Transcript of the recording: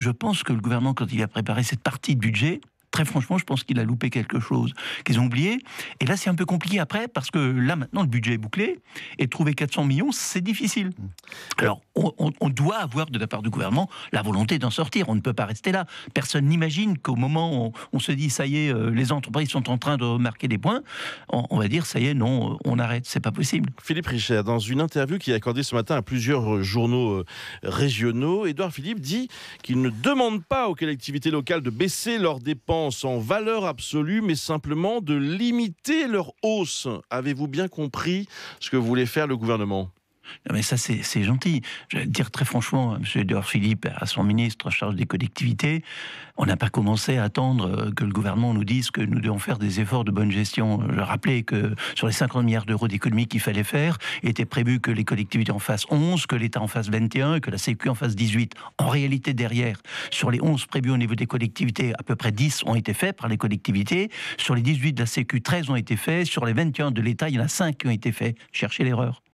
je pense que le gouvernement, quand il a préparé cette partie de budget, très franchement, je pense qu'il a loupé quelque chose, qu'ils ont oublié. Et là, c'est un peu compliqué après, parce que là, maintenant, le budget est bouclé, et trouver 400 millions, c'est difficile. Alors, on doit avoir, de la part du gouvernement, la volonté d'en sortir. On ne peut pas rester là. Personne n'imagine qu'au moment où on se dit, ça y est, les entreprises sont en train de remarquer des points, on va dire, ça y est, non, on arrête. C'est pas possible. Philippe Richert, dans une interview qu'il a accordée ce matin à plusieurs journaux régionaux, Édouard Philippe dit qu'il ne demande pas aux collectivités locales de baisser leurs dépenses en valeur absolue, mais simplement de limiter leur hausse. Avez-vous bien compris ce que voulait faire le gouvernement ? Non, mais ça, c'est gentil. Je vais dire très franchement, M. Édouard Philippe, à son ministre en charge des collectivités, on n'a pas commencé à attendre que le gouvernement nous dise que nous devons faire des efforts de bonne gestion. Je rappelais que sur les 50 milliards d'euros d'économies qu'il fallait faire, il était prévu que les collectivités en fassent 11, que l'État en fasse 21 et que la Sécu en fasse 18. En réalité, derrière, sur les 11 prévus au niveau des collectivités, à peu près 10 ont été faits par les collectivités. Sur les 18 de la Sécu, 13 ont été faits. Sur les 21 de l'État, il y en a 5 qui ont été faits. Cherchez l'erreur.